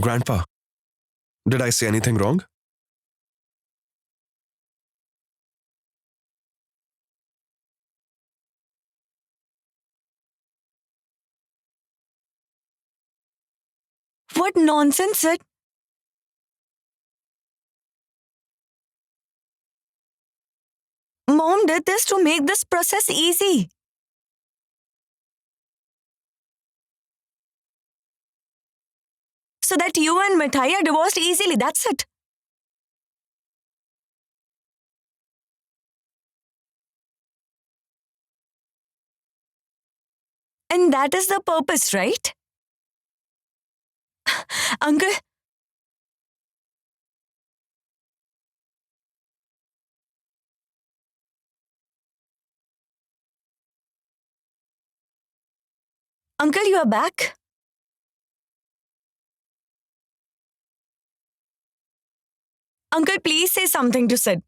Grandpa, did I say anything wrong? What nonsense, Sid. Mom did this to make this process easy. So that you and Mithai are divorced easily. That's it. And that is the purpose, right? Uncle, Uncle, you are back? Uncle, please say something to Sid.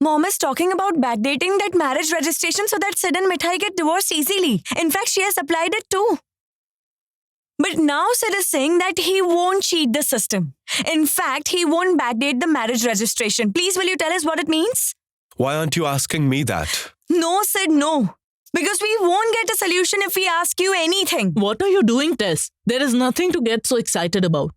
Mom is talking about backdating that marriage registration so that Sid and Mithai get divorced easily. In fact, she has applied it too. But now Sid is saying that he won't cheat the system. In fact, he won't backdate the marriage registration. Please, will you tell us what it means? Why aren't you asking me that? No, Sid, no. Because we won't get a solution if we ask you anything. What are you doing, Tess? There is nothing to get so excited about.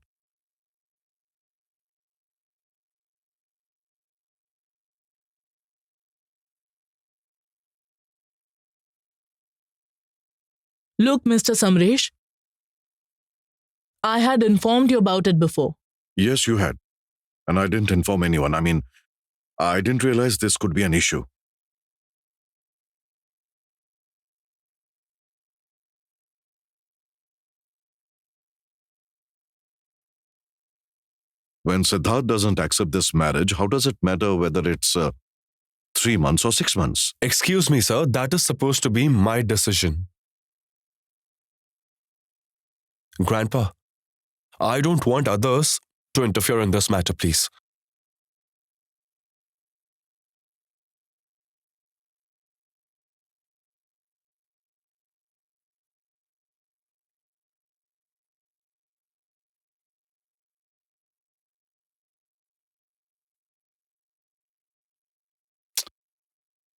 Look, Mr. Samresh, I had informed you about it before. Yes, you had. And I didn't inform anyone. I didn't realize this could be an issue. When Siddharth doesn't accept this marriage, how does it matter whether it's 3 months or 6 months? Excuse me, sir, that is supposed to be my decision. Grandpa, I don't want others to interfere in this matter, please.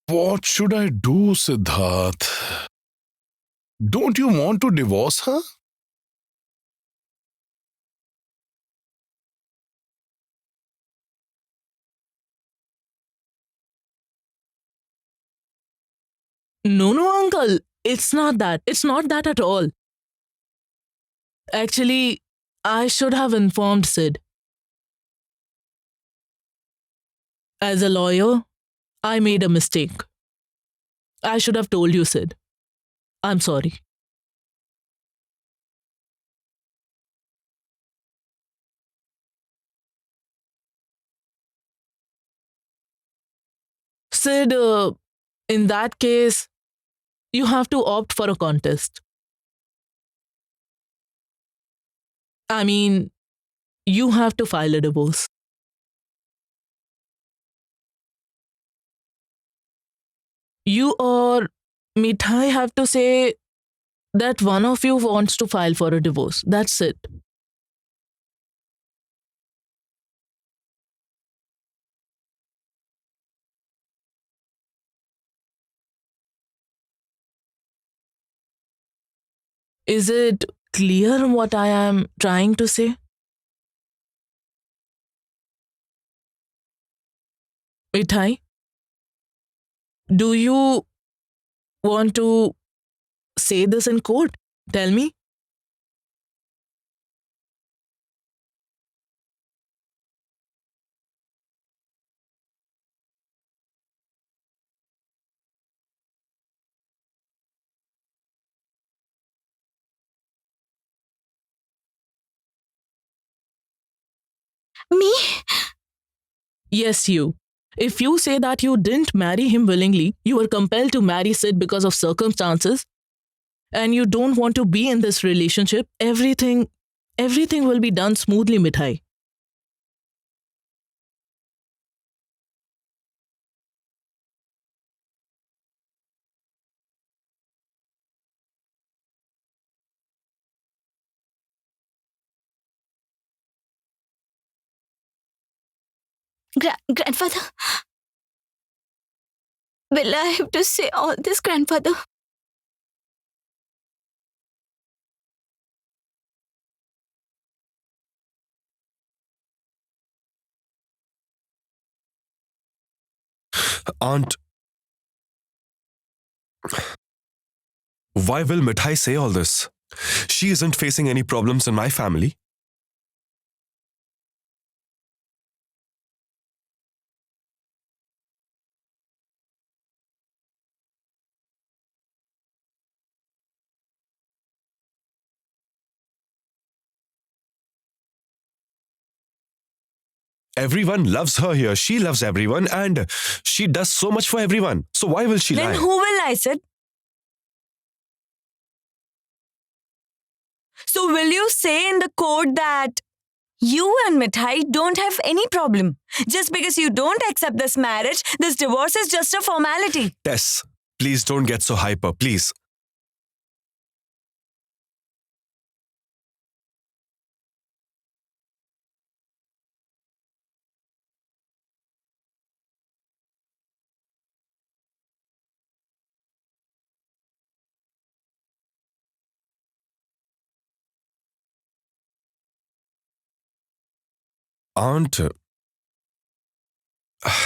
What should I do, Siddharth? Don't you want to divorce her? No, uncle. It's not that. It's not that at all. Actually, I should have informed Sid. As a lawyer, I made a mistake. I should have told you, Sid. I'm sorry. Sid, in that case, you have to opt for a contest. I mean, you have to file a divorce. You or Mithai have to say that one of you wants to file for a divorce. That's it. Is it clear what I am trying to say? Mithai, do you want to say this in court? Tell me. Me? Yes, you. If you say that you didn't marry him willingly, you were compelled to marry Sid because of circumstances, and you don't want to be in this relationship, everything will be done smoothly, Mithai. Grandfather? Will I have to say all this, grandfather? Aunt, why will Mithai say all this? She isn't facing any problems in my family. Everyone loves her here. She loves everyone and she does so much for everyone. So why will she Then lie? who will lie, Sid? So will you say in the court that you and Mithai don't have any problem? Just because you don't accept this marriage, this divorce is just a formality. Tess, please don't get so hyper, please. Aunt,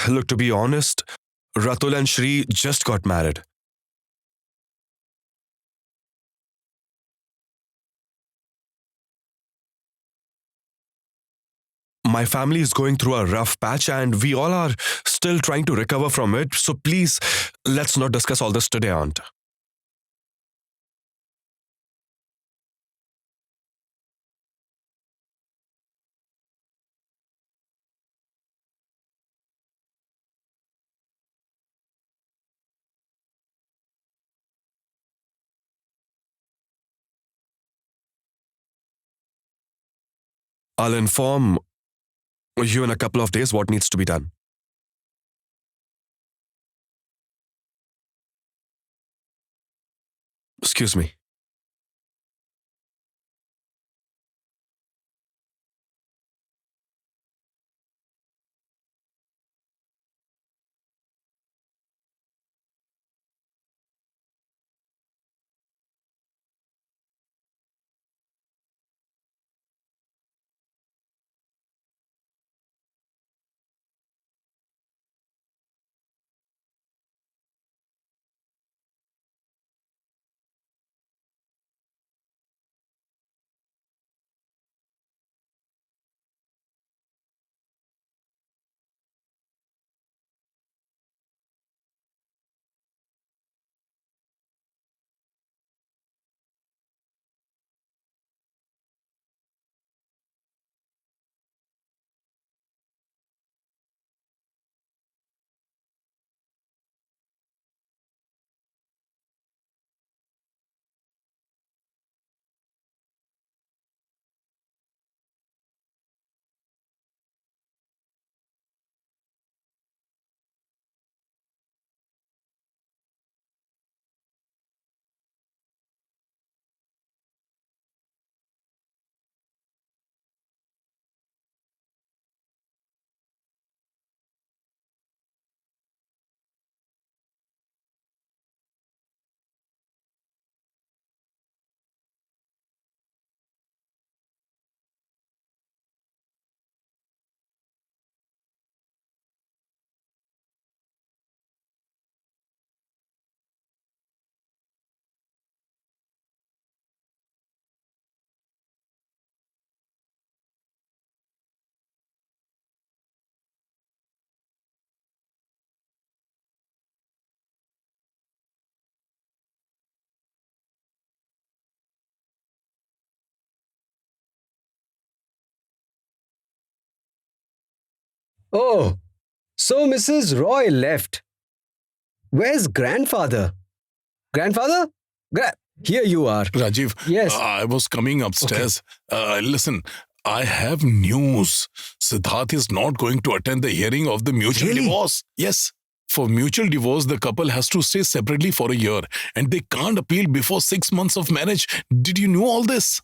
look, to be honest, Ratul and Shri just got married. My family is going through a rough patch and we all are still trying to recover from it. So please, let's not discuss all this today, Aunt. I'll inform you in a couple of days what needs to be done. Excuse me. Oh, so Mrs. Roy left. Where's grandfather? Grandfather? Here you are. Rajiv, Yes. I was coming upstairs. Listen, I have news. Siddharth is not going to attend the hearing of the mutual Really? divorce. Yes. For mutual divorce, the couple has to stay separately for a year and they can't appeal before 6 months of marriage. Did you know all this?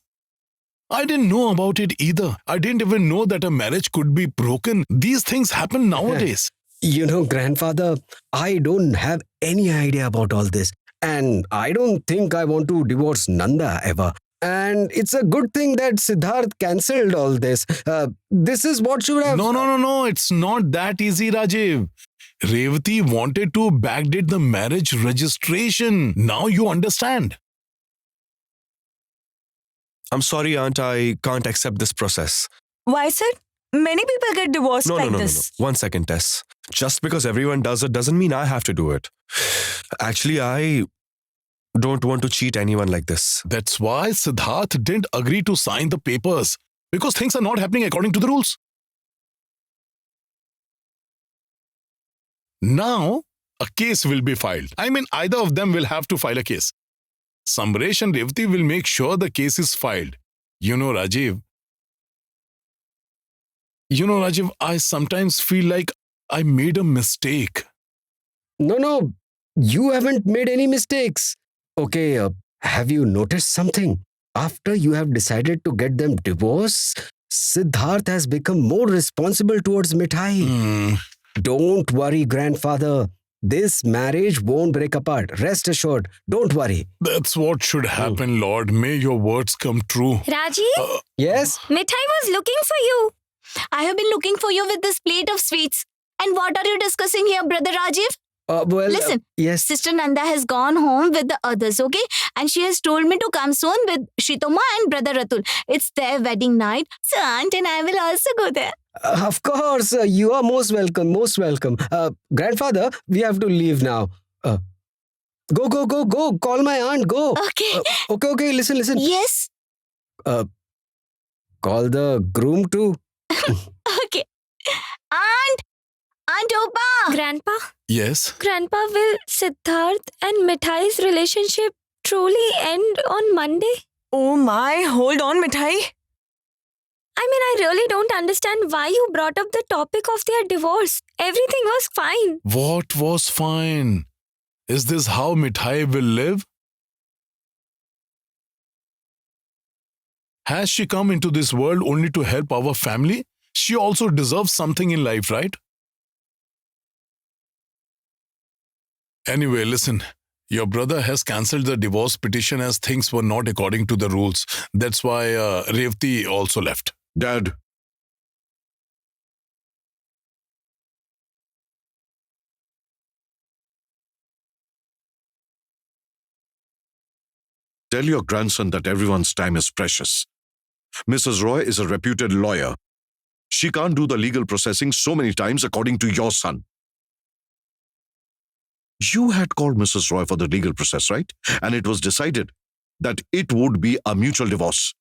I didn't know about it either. I didn't even know that a marriage could be broken. These things happen nowadays. You know, grandfather, I don't have any idea about all this. And I don't think I want to divorce Nanda ever. And it's a good thing that Siddharth cancelled all this. This is what should have. No. It's not that easy, Rajiv. Revati wanted to backdate the marriage registration. Now you understand. I'm sorry, Aunt, I can't accept this process. Why, sir? Many people get divorced No, like no. this. 1 second, Tess. Just because everyone does it doesn't mean I have to do it. Actually, I don't want to cheat anyone like this. That's why Siddharth didn't agree to sign the papers. Because things are not happening according to the rules. Now, a case will be filed. I mean, either of them will have to file a case. Samresh and Revati will make sure the case is filed. You know, Rajiv, I sometimes feel like I made a mistake. No, you haven't made any mistakes. Okay, have you noticed something? After you have decided to get them divorced, Siddharth has become more responsible towards Mithai. Don't worry, grandfather. This marriage won't break apart. Rest assured. Don't worry. That's what should happen, Lord. May your words come true. Rajiv, Yes? Mithai was looking for you. I have been looking for you with this plate of sweets. And what are you discussing here, brother Rajiv? Well, Listen. yes. Sister Nanda has gone home with the others, okay? And she has told me to come soon with Shitoma and brother Ratul. It's their wedding night, so aunt and I will also go there. Of course, you are most welcome, most welcome. Grandfather, we have to leave now. Go. Call my aunt, go. Okay. Okay, listen. Yes. Call the groom too. Okay. Aunt Opa. Grandpa. Yes? Grandpa, will Siddharth and Mithai's relationship truly end on Monday? Oh my, hold on, Mithai. I mean, I really don't understand why you brought up the topic of their divorce. Everything was fine. What was fine? Is this how Mithai will live? Has she come into this world only to help our family? She also deserves something in life, right? Anyway, listen. Your brother has cancelled the divorce petition as things were not according to the rules. That's why Revati also left. Dad, tell your grandson that everyone's time is precious. Mrs. Roy is a reputed lawyer. She can't do the legal processing so many times according to your son. You had called Mrs. Roy for the legal process, right? And it was decided that it would be a mutual divorce.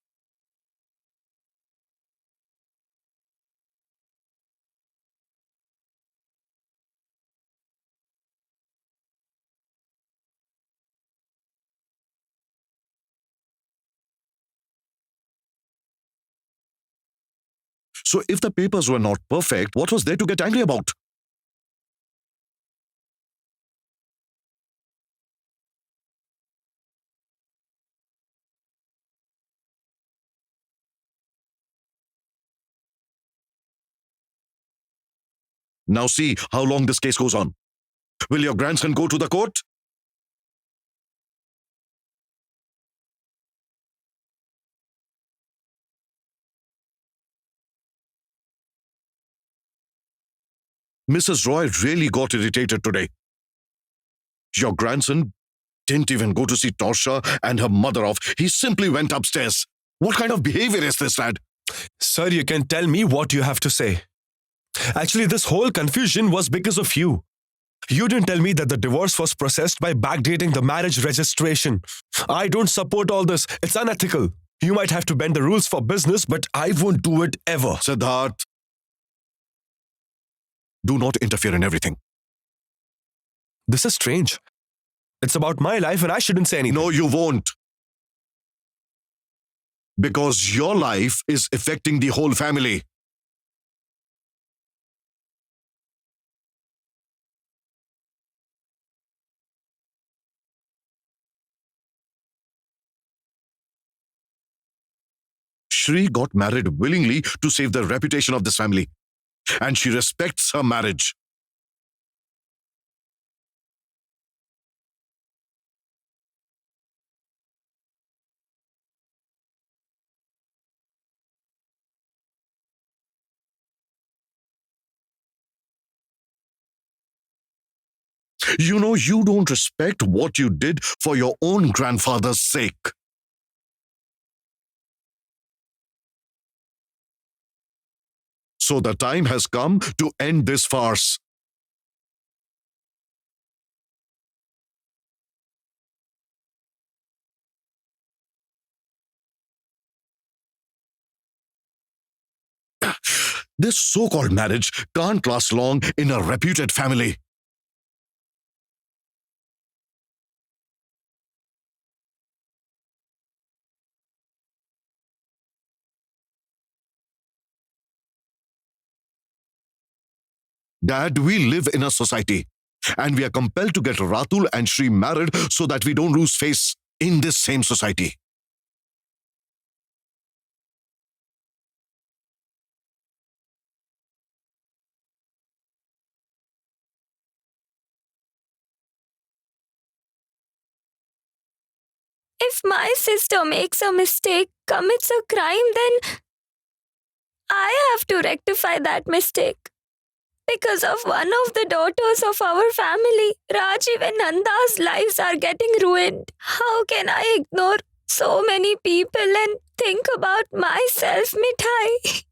So if the papers were not perfect, what was there to get angry about? Now see how long this case goes on. Will your grandson go to the court? Mrs. Roy really got irritated today. Your grandson didn't even go to see Torsha and her mother off. He simply went upstairs. What kind of behavior is this, Dad? Sir, you can tell me what you have to say. Actually, this whole confusion was because of you. You didn't tell me that the divorce was processed by backdating the marriage registration. I don't support all this. It's unethical. You might have to bend the rules for business, but I won't do it ever. Siddharth, do not interfere in everything. This is strange. It's about my life and I shouldn't say anything. No, you won't. Because your life is affecting the whole family. Shri got married willingly to save the reputation of this family. And she respects her marriage. You know, you don't respect what you did for your own grandfather's sake. So the time has come to end this farce. This so-called marriage can't last long in a reputed family. Dad, we live in a society and we are compelled to get Ratul and Shri married so that we don't lose face in this same society. If my sister makes a mistake, commits a crime, then I have to rectify that mistake. Because of one of the daughters of our family, Rajiv and Nanda's lives are getting ruined. How can I ignore so many people and think about myself, Mithai?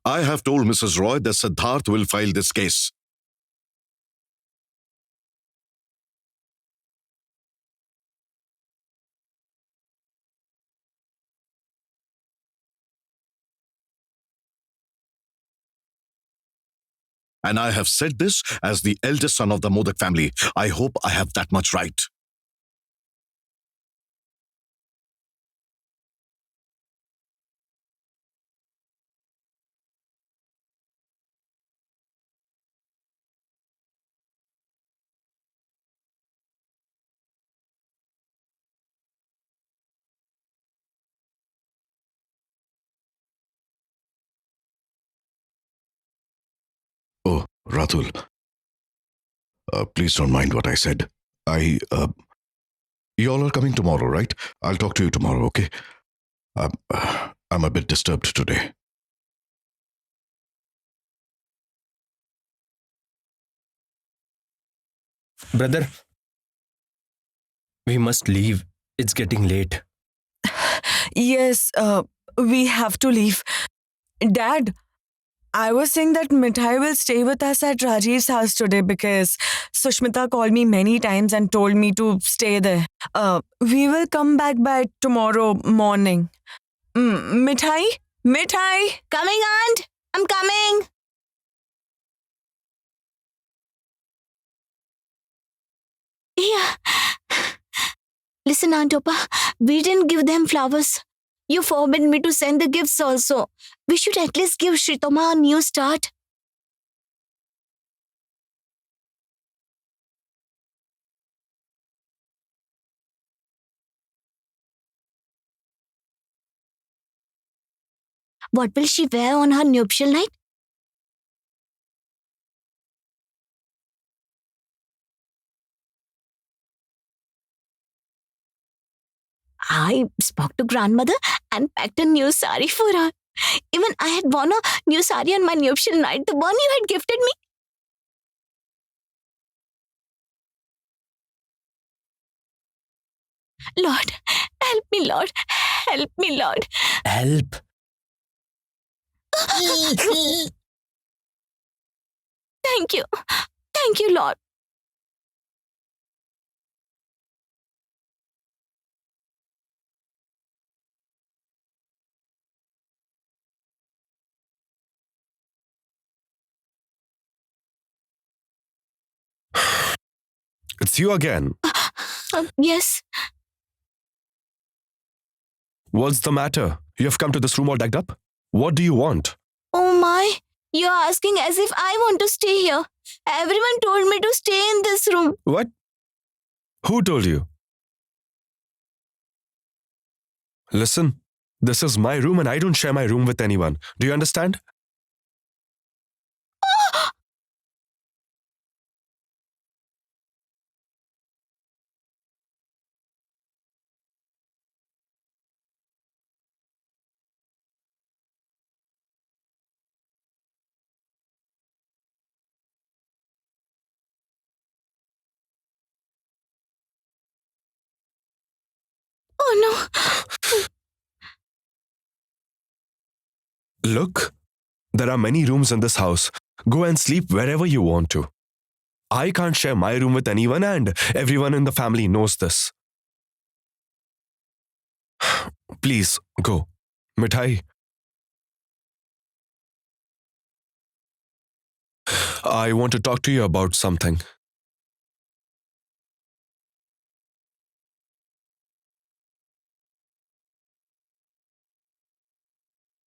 I have told Mrs. Roy that Siddharth will file this case. And I have said this as the eldest son of the Modak family. I hope I have that much right. Oh, Ratul. Please don't mind what I said. Y'all are coming tomorrow, right? I'll talk to you tomorrow, okay? I'm a bit disturbed today. Brother, we must leave. It's getting late. Yes, we have to leave. Dad, I was saying that Mithai will stay with us at Rajiv's house today because Sushmita called me many times and told me to stay there. We will come back by tomorrow morning. Mithai? Mithai? Coming, Aunt. I'm coming. Yeah. Listen, Aunt Opa, we didn't give them flowers. You forbid me to send the gifts also. We should at least give Shritoma a new start. What will she wear on her nuptial night? I spoke to grandmother and packed a new sari for her. Even I had worn a new sari on my nuptial night, the one you had gifted me. Lord, help me, Lord. Help me, Lord. Help? Thank you. Thank you, Lord. It's you again. Yes. What's the matter? You have come to this room all decked up? What do you want? Oh my. You're asking as if I want to stay here. Everyone told me to stay in this room. What? Who told you? Listen, this is my room and I don't share my room with anyone. Do you understand? Oh no. Look, there are many rooms in this house. Go and sleep wherever you want to. I can't share my room with anyone and everyone in the family knows this. Please, go. Mithai. I want to talk to you about something.